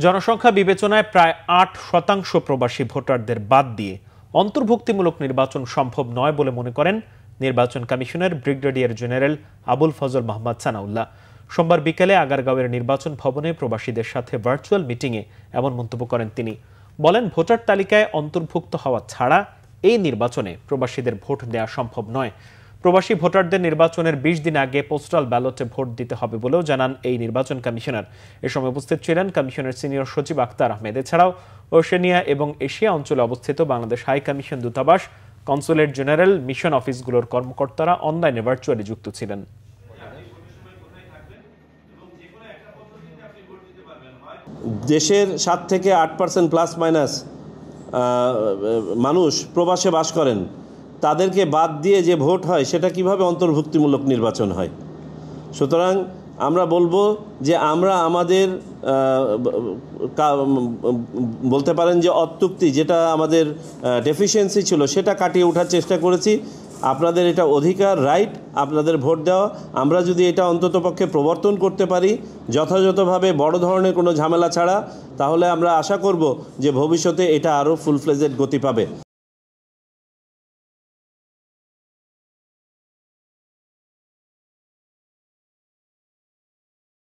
জনসংখ্যা বিবেচনায় প্রায় ৮% প্রবাসী ভোটারদের বাদ দিয়ে অন্তর্ভুক্তিমূলক নির্বাচন সম্ভব নয় বলে মনে করেন নির্বাচন commissioner brigadier general Abul Fazal Mohammad Sanaullah. সোমবার বিকেলে আগারগাঁওয়ের নির্বাচন ভবনে প্রবাসীদের সাথে ভার্চুয়াল মিটিংয়ে এমন মন্তব্য করেন তিনি। বলেন, ভোটার তালিকায় অন্তর্ভুক্ত হওয়া ছাড়া এই নির্বাচনে প্রবাসীদের ভোট দেওয়া সম্ভব নয়। প্রবাসী ভোটারদের নির্বাচনের ২০ দিন আগে পোস্টাল ব্যালটে ভোট দিতে হবে বলেও জানান এই নির্বাচন কমিশনার। এ সময় উপস্থিত ছিলেন কমিশনের সিনিয়র সচিব আক্তার আহমেদ। এছাড়াও ওশেনিয়া এবং এশিয়া অঞ্চলে অবস্থিত বাংলাদেশ হাই কমিশন দূতাবাস, কনসুলেট জেনারেল, মিশন অফিসগুলোর কর্মকর্তারা অনলাইনে ভার্চুয়ালি যুক্ত ছিলেন। দেশের ৭ থেকে ৮% প্লাস মাইনাস মানুষ প্রবাসে বাস করেন, তাদেরকে বাদ দিয়ে যে ভোট হয় সেটা কিভাবে অন্তর্ভুক্তিমূলক নির্বাচন হয়। সুতরাং আমরা বলবো যে আমরা আমাদের বলতে পারেন যে অত্যুক্তি, যেটা আমাদের ডেফিসিয়েন্সি ছিল, সেটা কাটিয়ে ওঠার চেষ্টা করেছি। আপনাদের এটা অধিকার, রাইট, আপনাদের ভোট দেওয়া। আমরা যদি এটা অন্ততপক্ষে প্রবর্তন করতে পারি যথাযথভাবে, বড় ধরনের কোনো ঝামেলা ছাড়া, তাহলে আমরা আশা করব যে ভবিষ্যতে এটা আরও ফুল ফ্লেজেড গতি পাবে।